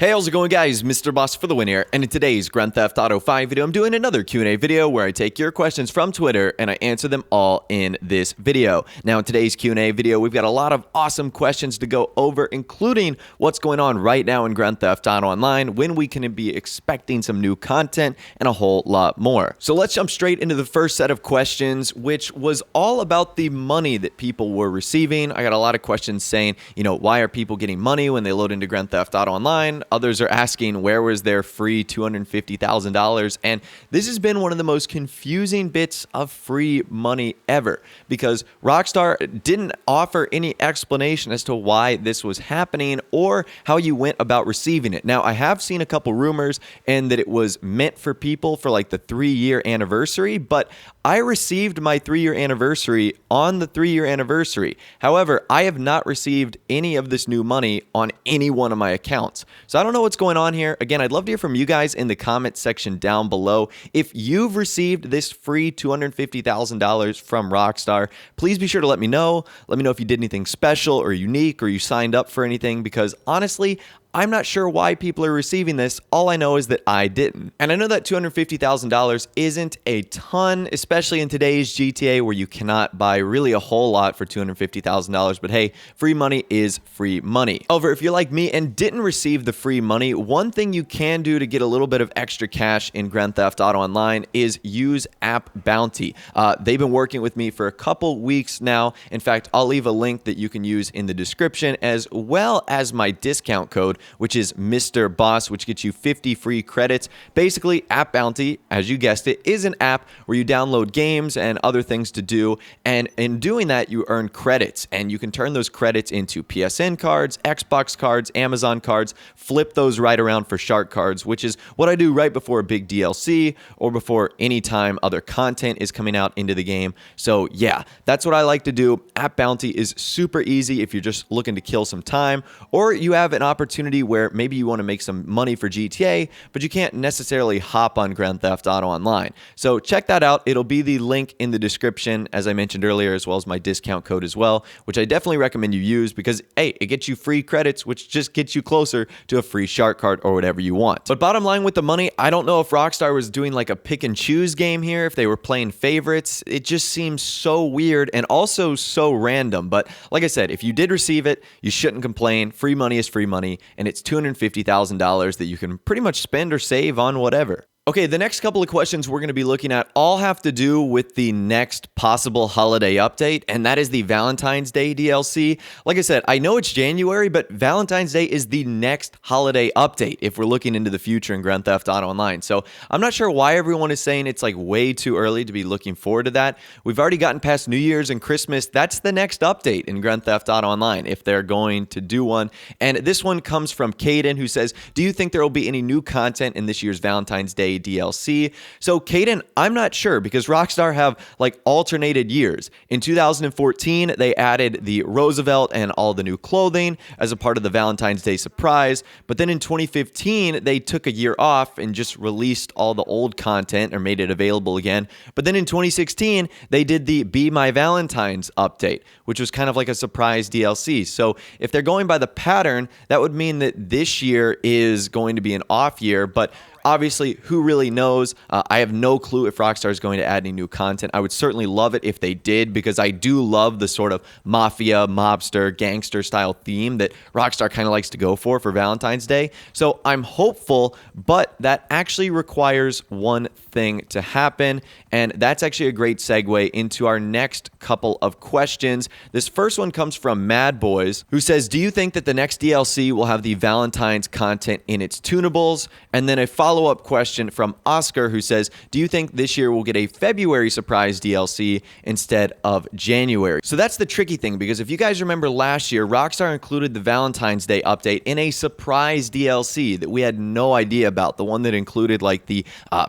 Hey, how's it going, guys? Mr. Boss for the win here, and in today's Grand Theft Auto 5 video, I'm doing another Q&A video where I take your questions from Twitter and I answer them all in this video. Now, in today's Q&A video, we've got a lot of awesome questions to go over, including what's going on right now in Grand Theft Auto Online, when we can be expecting some new content, and a whole lot more. So let's jump straight into the first set of questions, which was all about the money that people were receiving. I got a lot of questions saying, why are people getting money when they load into Grand Theft Auto Online? Others are asking, where was their free $250,000? And this has been one of the most confusing bits of free money ever, because Rockstar didn't offer any explanation as to why this was happening or how you went about receiving it. Now, I have seen a couple rumors and that it was meant for people for like the 3-year anniversary, but I received my 3-year anniversary on the 3-year anniversary. However, I have not received any of this new money on any one of my accounts. So I don't know what's going on here. Again, I'd love to hear from you guys in the comment section down below. If you've received this free $250,000 from Rockstar, please be sure to let me know. Let me know if you did anything special or unique or you signed up for anything, because honestly, I'm not sure why people are receiving this. All I know is that I didn't. And I know that $250,000 isn't a ton, especially in today's GTA where you cannot buy really a whole lot for $250,000. But hey, free money is free money. However, if you're like me and didn't receive the free money, one thing you can do to get a little bit of extra cash in Grand Theft Auto Online is use App Bounty. They've been working with me for a couple weeks now. In fact, I'll leave a link that you can use in the description, as well as my discount code, which is Mr. Boss, which gets you 50 free credits. Basically, App Bounty, as you guessed it, is an app where you download games and other things to do, and in doing that, you earn credits, and you can turn those credits into PSN cards, Xbox cards, Amazon cards, flip those right around for shark cards, which is what I do right before a big DLC or before any time other content is coming out into the game. So yeah, that's what I like to do. App Bounty is super easy if you're just looking to kill some time, or you have an opportunity where maybe you want to make some money for GTA, but you can't necessarily hop on Grand Theft Auto Online. So check that out. It'll be the link in the description, as I mentioned earlier, as well as my discount code as well, which I definitely recommend you use because, hey, it gets you free credits, which just gets you closer to a free shark card or whatever you want. But bottom line with the money, I don't know if Rockstar was doing like a pick and choose game here, if they were playing favorites. It just seems so weird and also so random. But like I said, if you did receive it, you shouldn't complain. Free money is free money, and it's $250,000 that you can pretty much spend or save on whatever. Okay, the next couple of questions we're going to be looking at all have to do with the next possible holiday update, and that is the Valentine's Day DLC. Like I said, I know it's January, but Valentine's Day is the next holiday update if we're looking into the future in Grand Theft Auto Online. So I'm not sure why everyone is saying it's like way too early to be looking forward to that. We've already gotten past New Year's and Christmas. That's the next update in Grand Theft Auto Online if they're going to do one. And this one comes from Caden, who says, do you think there will be any new content in this year's Valentine's Day DLC? So Caden, I'm not sure, because Rockstar have like alternated years. In 2014, they added the Roosevelt and all the new clothing as a part of the Valentine's Day surprise. But then in 2015, they took a year off and just released all the old content or made it available again. But then in 2016, they did the Be My Valentine's update, which was kind of like a surprise DLC. So if they're going by the pattern, that would mean that this year is going to be an off year, but obviously, who really knows? I have no clue if Rockstar is going to add any new content. I would certainly love it if they did, because I do love the sort of mafia, mobster, gangster style theme that Rockstar kind of likes to go for Valentine's Day. So I'm hopeful, but that actually requires one thing to happen, and that's actually a great segue into our next couple of questions. This first one comes from Mad Boys, who says, do you think that the next DLC will have the Valentine's content in its tunables? And then a follow-up question from Oscar, who says, do you think this year we'll get a February surprise DLC instead of January? So that's the tricky thing, because if you guys remember last year, Rockstar included the Valentine's Day update in a surprise DLC that we had no idea about, the one that included like the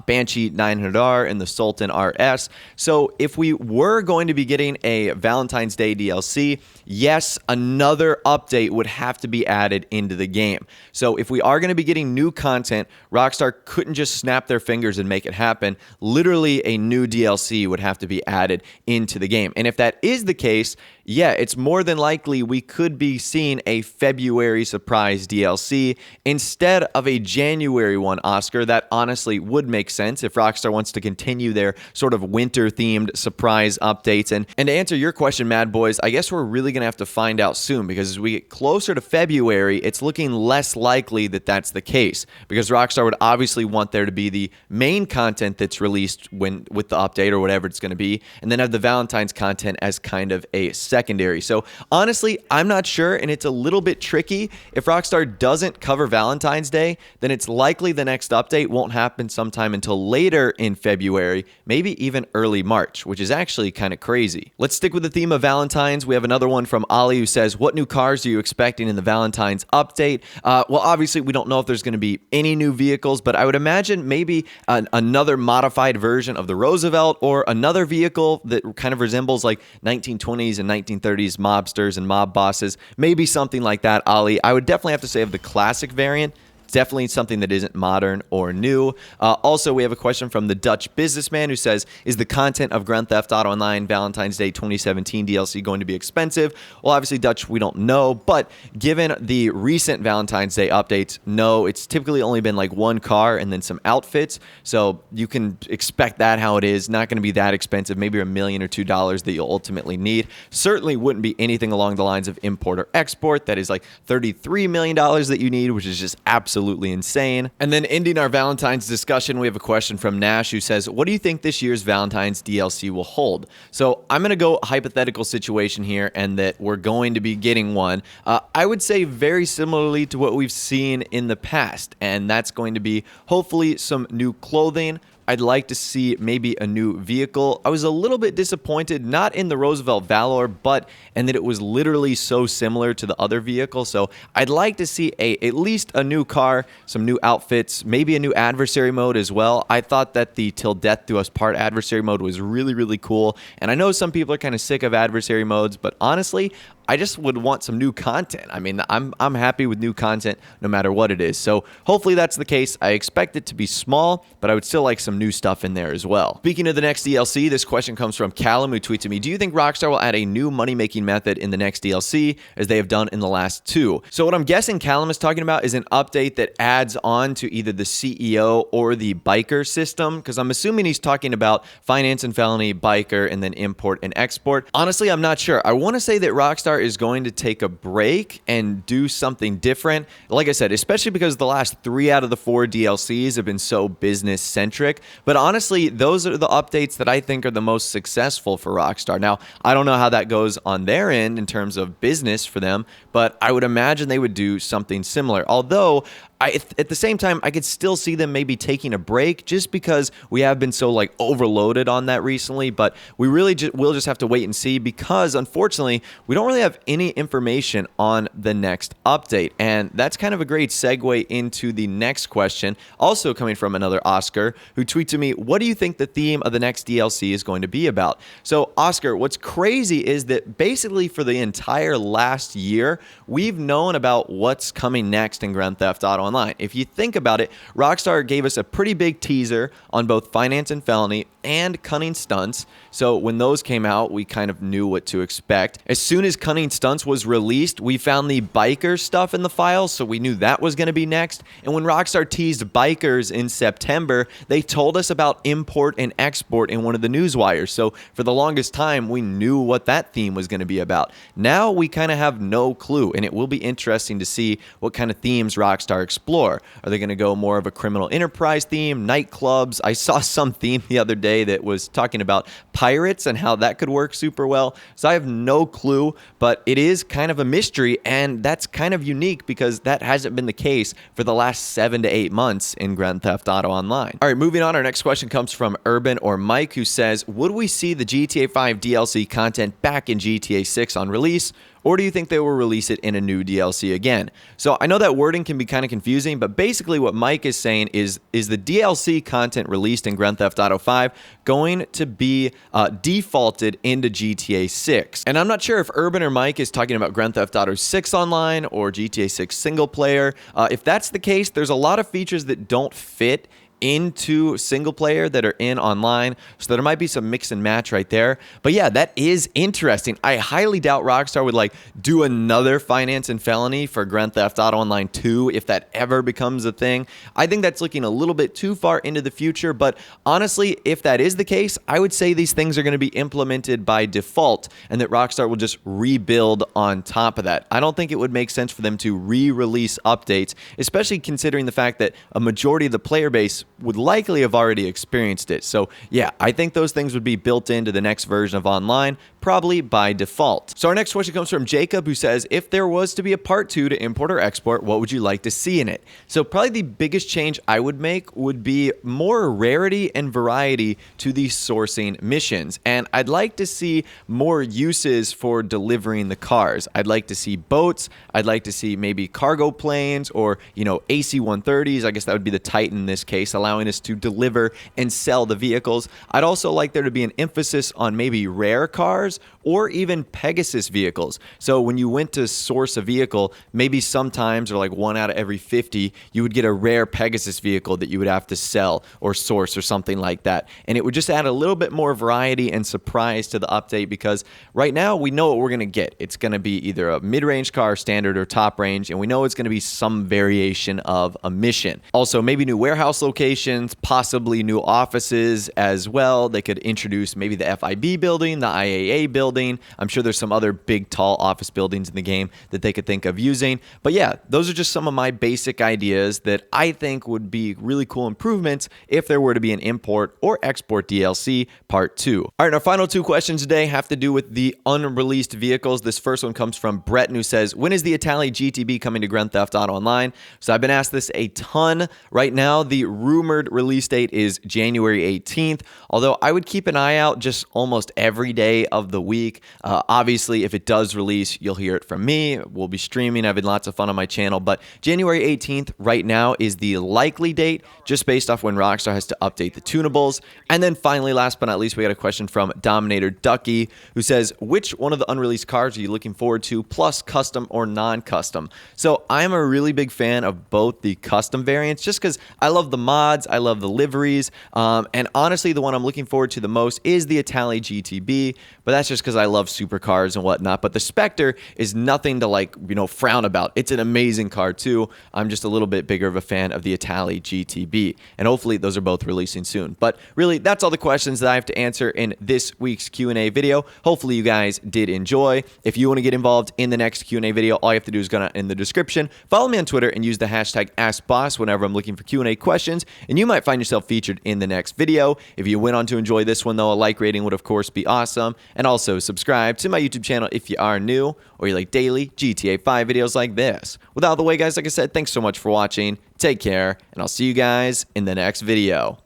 Banshee 900R and the Sultan RS. So if we were going to be getting a Valentine's Day DLC, yes, another update would have to be added into the game. So if we are going to be getting new content, Rockstar couldn't just snap their fingers and make it happen. Literally, a new DLC would have to be added into the game. And if that is the case, yeah, it's more than likely we could be seeing a February surprise DLC instead of a January one, Oscar. That honestly would make sense if Rockstar wants to continue their sort of winter-themed surprise updates. And to answer your question, Mad Boys, I guess we're really going to have to find out soon, because as we get closer to February, it's looking less likely that that's the case, because Rockstar would obviously want there to be the main content that's released with the update or whatever it's going to be, and then have the Valentine's content as kind of a secondary. So honestly, I'm not sure, and it's a little bit tricky. If Rockstar doesn't cover Valentine's Day, then it's likely the next update won't happen sometime until later in February, maybe even early March, which is actually kind of crazy. Let's stick with the theme of Valentine's. We have another one from Ali who says, what new cars are you expecting in the Valentine's update? Well, obviously, we don't know if there's going to be any new vehicles, but I would imagine maybe another modified version of the Roosevelt, or another vehicle that kind of resembles like 1920s and 1930s mobsters and mob bosses. Maybe something like that, Ali. I would definitely have to say of the classic variant. Definitely something that isn't modern or new. Also, we have a question from the Dutch businessman who says, is the content of Grand Theft Auto Online Valentine's Day 2017 DLC going to be expensive? Well, obviously, Dutch, we don't know, but given the recent Valentine's Day updates, no, it's typically only been like one car and then some outfits, so you can expect that how it is. Not going to be that expensive, maybe $1 million or $2 that you'll ultimately need. Certainly wouldn't be anything along the lines of import or export. That is like $33 million that you need, which is just absolutely insane. And then ending our Valentine's discussion, we have a question from Nash who says, what do you think this year's Valentine's DLC will hold? So I'm going to go hypothetical situation here, and that we're going to be getting one. I would say very similarly to what we've seen in the past, and that's going to be hopefully some new clothing. I'd like to see maybe a new vehicle. I was a little bit disappointed, not in the Roosevelt Valor, but in that it was literally so similar to the other vehicle. So I'd like to see at least a new car, some new outfits, maybe a new adversary mode as well. I thought that the Till Death Do Us Part adversary mode was really, really cool. And I know some people are kind of sick of adversary modes, but honestly, I just would want some new content. I mean, I'm happy with new content no matter what it is. So hopefully that's the case. I expect it to be small, but I would still like some new stuff in there as well. Speaking of the next DLC, this question comes from Callum, who tweets at me, do you think Rockstar will add a new money-making method in the next DLC as they have done in the last two? So what I'm guessing Callum is talking about is an update that adds on to either the CEO or the biker system, because I'm assuming he's talking about finance and felony, biker, and then import and export. Honestly, I'm not sure. I want to say that Rockstar is going to take a break and do something different. Like I said, especially because the last 3 out of the 4 DLCs have been so business centric. But honestly, those are the updates that I think are the most successful for Rockstar. Now, I don't know how that goes on their end in terms of business for them, but I would imagine they would do something similar. Although, at the same time, I could still see them maybe taking a break just because we have been so like overloaded on that recently. But we really will just have to wait and see, because unfortunately, we don't really have any information on the next update. And that's kind of a great segue into the next question, also coming from another Oscar, who tweets to me, what do you think the theme of the next DLC is going to be about? So Oscar, what's crazy is that basically for the entire last year, we've known about what's coming next in Grand Theft Auto Online. If you think about it, Rockstar gave us a pretty big teaser on both Finance and Felony and Cunning Stunts. So when those came out, we kind of knew what to expect. As soon as Cunning Stunts was released, we found the biker stuff in the files, so we knew that was going to be next. And when Rockstar teased bikers in September, they told us about import and export in one of the news wires. So for the longest time, we knew what that theme was going to be about. Now we kind of have no clue, and it will be interesting to see what kind of themes Rockstar explore. Are they going to go more of a criminal enterprise theme, nightclubs? I saw some theme the other day that was talking about pirates and how that could work super well. So I have no clue, but it is kind of a mystery, and that's kind of unique because that hasn't been the case for the last 7 to 8 months in Grand Theft Auto Online. All right, moving on. Our next question comes from Urban or Mike, who says, would we see the GTA 5 DLC content back in GTA 6 on release? Or do you think they will release it in a new DLC again? So I know that wording can be kind of confusing, but basically what Mike is saying is the DLC content released in Grand Theft Auto 5 going to be defaulted into GTA 6? And I'm not sure if Urban or Mike is talking about Grand Theft Auto 6 Online or GTA 6 single player. If that's the case, there's a lot of features that don't fit into single player that are in online. So there might be some mix and match right there. But yeah, that is interesting. I highly doubt Rockstar would like do another finance and felony for Grand Theft Auto Online 2 if that ever becomes a thing. I think that's looking a little bit too far into the future, but honestly, if that is the case, I would say these things are going to be implemented by default and that Rockstar will just rebuild on top of that. I don't think it would make sense for them to re-release updates, especially considering the fact that a majority of the player base would likely have already experienced it. So yeah, I think those things would be built into the next version of online, probably by default. So our next question comes from Jacob, who says, if there was to be a part 2 to import or export, what would you like to see in it? So probably the biggest change I would make would be more rarity and variety to the sourcing missions. And I'd like to see more uses for delivering the cars. I'd like to see boats. I'd like to see maybe cargo planes or, AC-130s. I guess that would be the Titan in this case, allowing us to deliver and sell the vehicles. I'd also like there to be an emphasis on maybe rare cars or even Pegasus vehicles. So when you went to source a vehicle, maybe sometimes, or like 1 out of every 50, you would get a rare Pegasus vehicle that you would have to sell or source or something like that. And it would just add a little bit more variety and surprise to the update, because right now we know what we're going to get. It's going to be either a mid-range car, standard, or top range, and we know it's going to be some variation of a mission. Also, maybe new warehouse locations, possibly new offices as well. They could introduce maybe the FIB building, the IAA building. I'm sure there's some other big, tall office buildings in the game that they could think of using. But yeah, those are just some of my basic ideas that I think would be really cool improvements if there were to be an import or export DLC part 2. All right, our final 2 questions today have to do with the unreleased vehicles. This first one comes from Brett, who says, when is the Italy GTB coming to Grand Theft Auto Online? So I've been asked this a ton. Right now, the rumored release date is January 18th, although I would keep an eye out just almost every day of the week. Obviously, if it does release, you'll hear it from me. We'll be streaming, having lots of fun on my channel, but January 18th right now is the likely date, just based off when Rockstar has to update the tunables. And then finally, last but not least, we got a question from Dominator Ducky, who says, which one of the unreleased cars are you looking forward to, plus custom or non-custom? So I'm a really big fan of both the custom variants, just because I love the mods, I love the liveries, and honestly, the one I'm looking forward to the most is the Italy GTB, but that's just because I love supercars and whatnot. But the Spectre is nothing to frown about. It's an amazing car too. I'm just a little bit bigger of a fan of the Italy GTB, and hopefully those are both releasing soon. But really, that's all the questions that I have to answer in this week's Q&A video. Hopefully you guys did enjoy. If you want to get involved in the next Q&A video, all you have to do is go in the description, follow me on Twitter, and use the hashtag AskBoss whenever I'm looking for Q&A questions, and you might find yourself featured in the next video. If you went on to enjoy this one, though, a like rating would of course be awesome, and also subscribe to my YouTube channel if you are new or you like daily GTA 5 videos like this. With all the way, guys, like I said, thanks so much for watching. Take care, and I'll see you guys in the next video.